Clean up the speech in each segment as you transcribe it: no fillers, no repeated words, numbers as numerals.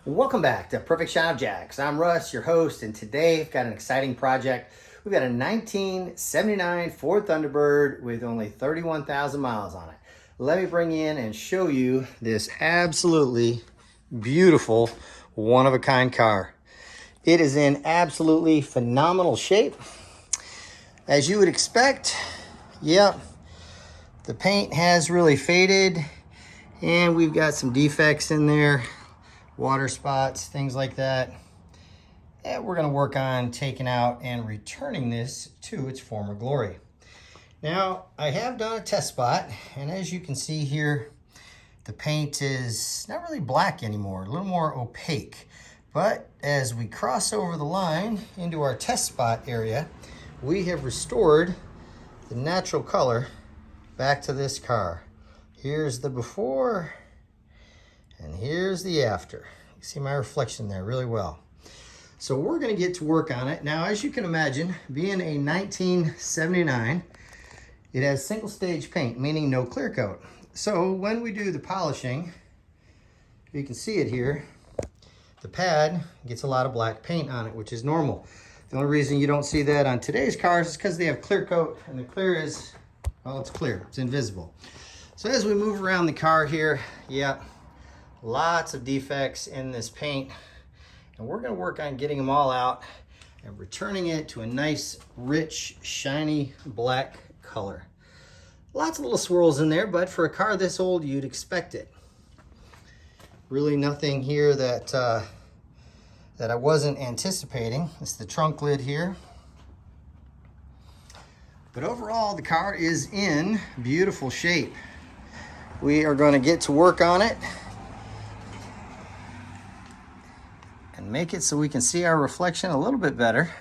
Welcome back to Perfect Shine of Jacks. I'm Russ, your host, and today I've got an exciting project. We've got a 1979 Ford Thunderbird with only 31,000 miles on it. Let me bring in and show you this absolutely beautiful, one-of-a-kind car. It is in absolutely phenomenal shape. As you would expect, yep, the paint has really faded, and we've got some defects in there. Water spots, things like that. And we're going to work on taking out and returning this to its former glory. Now, I have done a test spot, and as you can see here, the paint is not really black anymore, a little more opaque. But as we cross over the line into our test spot area, we have restored the natural color back to this car. Here's the before, and here's the after. You see my reflection there really well. So we're going to get to work on it. Now, as you can imagine, being a 1979, it has single stage paint, meaning no clear coat. So when we do the polishing, you can see it here, the pad gets a lot of black paint on it, which is normal. The only reason you don't see that on today's cars is because they have clear coat, and the clear is, well, it's clear, it's invisible. So as we move around the car here, yeah, lots of defects in this paint, and we're going to work on getting them all out and returning it to a nice, rich, shiny black color. Lots of little swirls in there, but for a car this old, you'd expect it. Really nothing here that I wasn't anticipating. It's the trunk lid here. But overall, the car is in beautiful shape. We are going to get to work on it and make it so we can see our reflection a little bit better.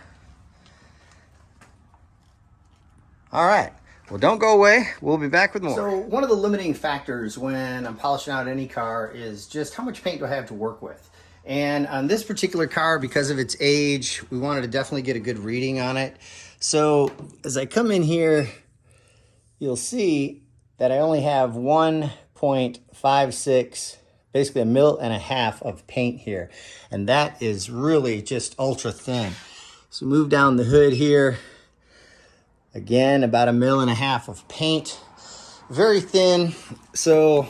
All right, well, don't go away. We'll be back with more. So one of the limiting factors when I'm polishing out any car is just how much paint do I have to work with. And on this particular car, because of its age, we wanted to definitely get a good reading on it. So as I come in here, you'll see that I only have 1.56, basically 1.5 mil of paint here. And that is really just ultra thin. So move down the hood here. Again, about 1.5 mil of paint. Very thin. So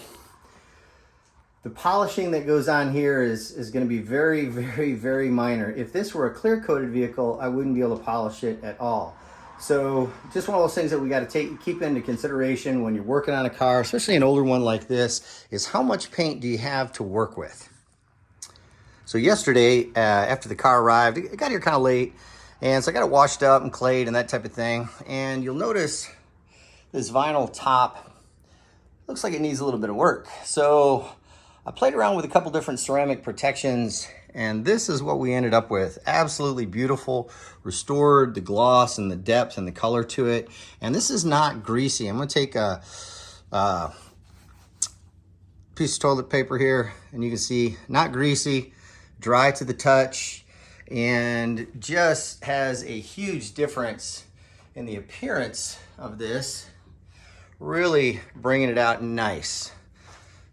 the polishing that goes on here is going to be very, very, very minor. If this were a clear coated vehicle, I wouldn't be able to polish it at all. So just one of those things that we got to keep into consideration when you're working on a car, especially an older one like this, is how much paint do you have to work with? So yesterday, after the car arrived, it got here kind of late, and so I got it washed up and clayed and that type of thing. And you'll notice this vinyl top looks like it needs a little bit of work. So I played around with a couple different ceramic protections, and this is what we ended up with. Absolutely beautiful, restored the gloss and the depth and the color to it. And this is not greasy. I'm gonna take a piece of toilet paper here, and you can see not greasy, dry to the touch, and just has a huge difference in the appearance of this, really bringing it out nice.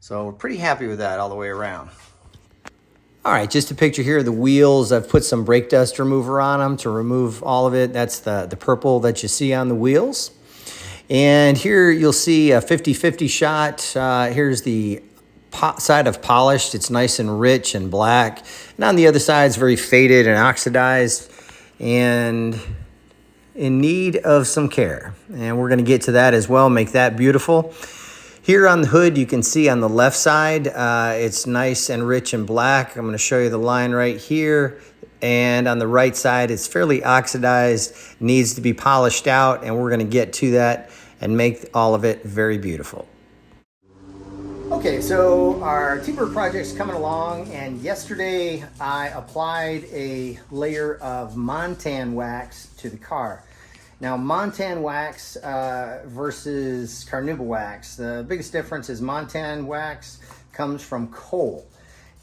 So we're pretty happy with that all the way around. All right, just a picture here of the wheels. I've put some brake dust remover on them to remove all of it. That's the purple that you see on the wheels. And here you'll see a 50-50 shot. Here's the side of polished. It's nice and rich and black. And on the other side, it's very faded and oxidized and in need of some care. And we're going to get to that as well, make that beautiful. Here on the hood, you can see on the left side, it's nice and rich and black. I'm going to show you the line right here. And on the right side, it's fairly oxidized, needs to be polished out, and we're going to get to that and make all of it very beautiful. Okay, so our T-Bird project's coming along, and yesterday I applied a layer of montan wax to the car. Now, montan wax versus carnauba wax, the biggest difference is montan wax comes from coal,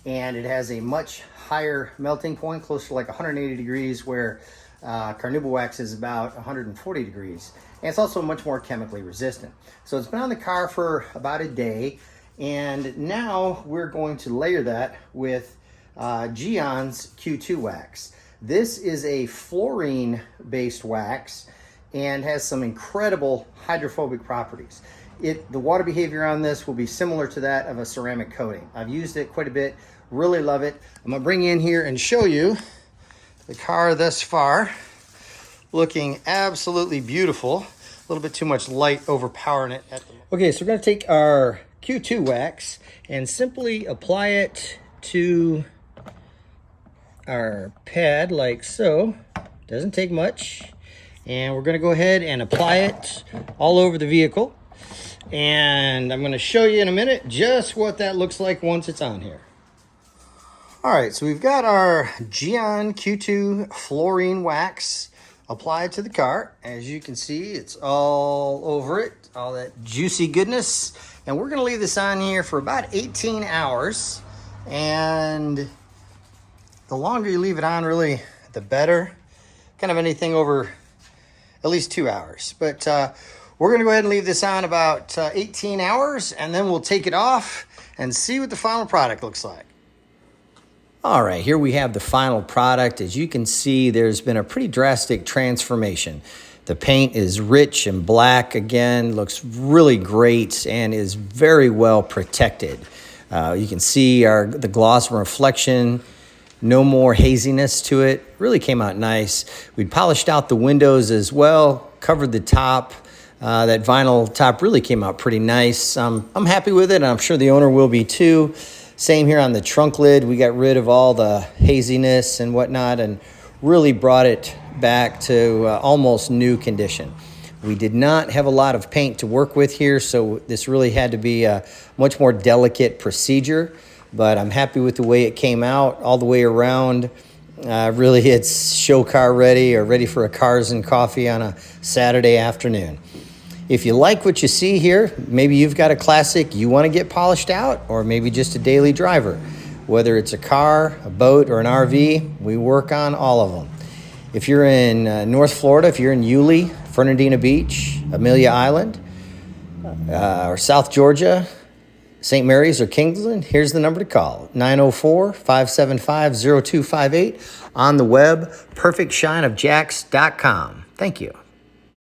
and it has a much higher melting point, close to like 180 degrees, where carnauba wax is about 140 degrees. And it's also much more chemically resistant. So it's been on the car for about a day, and now we're going to layer that with Gyeon's Q2wax. This is a fluorine-based wax and has some incredible hydrophobic properties. The water behavior on this will be similar to that of a ceramic coating. I've used it quite a bit, really love it. I'm gonna bring you in here and show you the car thus far. Looking absolutely beautiful. A little bit too much light overpowering it. Okay, so we're gonna take our Q2wax and simply apply it to our pad like so. Doesn't take much. And we're gonna go ahead and apply it all over the vehicle. And I'm gonna show you in a minute just what that looks like once it's on here. All right, so we've got our Gyeon Q2 fluorine wax applied to the car. As you can see, it's all over it, all that juicy goodness. And we're gonna leave this on here for about 18 hours. And the longer you leave it on, really, the better. Kind of anything over at least 2 hours. But we're gonna go ahead and leave this on about 18 hours, and then we'll take it off and see what the final product looks like. All right, here we have the final product. As you can see, there's been a pretty drastic transformation. The paint is rich and black again, looks really great and is very well protected. You can see the gloss and reflection, no more haziness to it. Really came out nice. We polished out the windows as well, covered the top. That vinyl top really came out pretty nice. I'm happy with it, and I'm sure the owner will be too. Same here on the trunk lid. We got rid of all the haziness and whatnot and really brought it back to almost new condition. We did not have a lot of paint to work with here, so this really had to be a much more delicate procedure, but I'm happy with the way it came out all the way around. Really, it's show car ready or ready for a cars and coffee on a Saturday afternoon. If you like what you see here, maybe you've got a classic you want to get polished out, or maybe just a daily driver. Whether it's a car, a boat, or an RV, we work on all of them. If you're in North Florida, if you're in Yulee, Fernandina Beach, Amelia Island, or South Georgia, St. Mary's or Kingsland, here's the number to call, 904-575-0258. On the web, perfectshineofjacks.com. Thank you.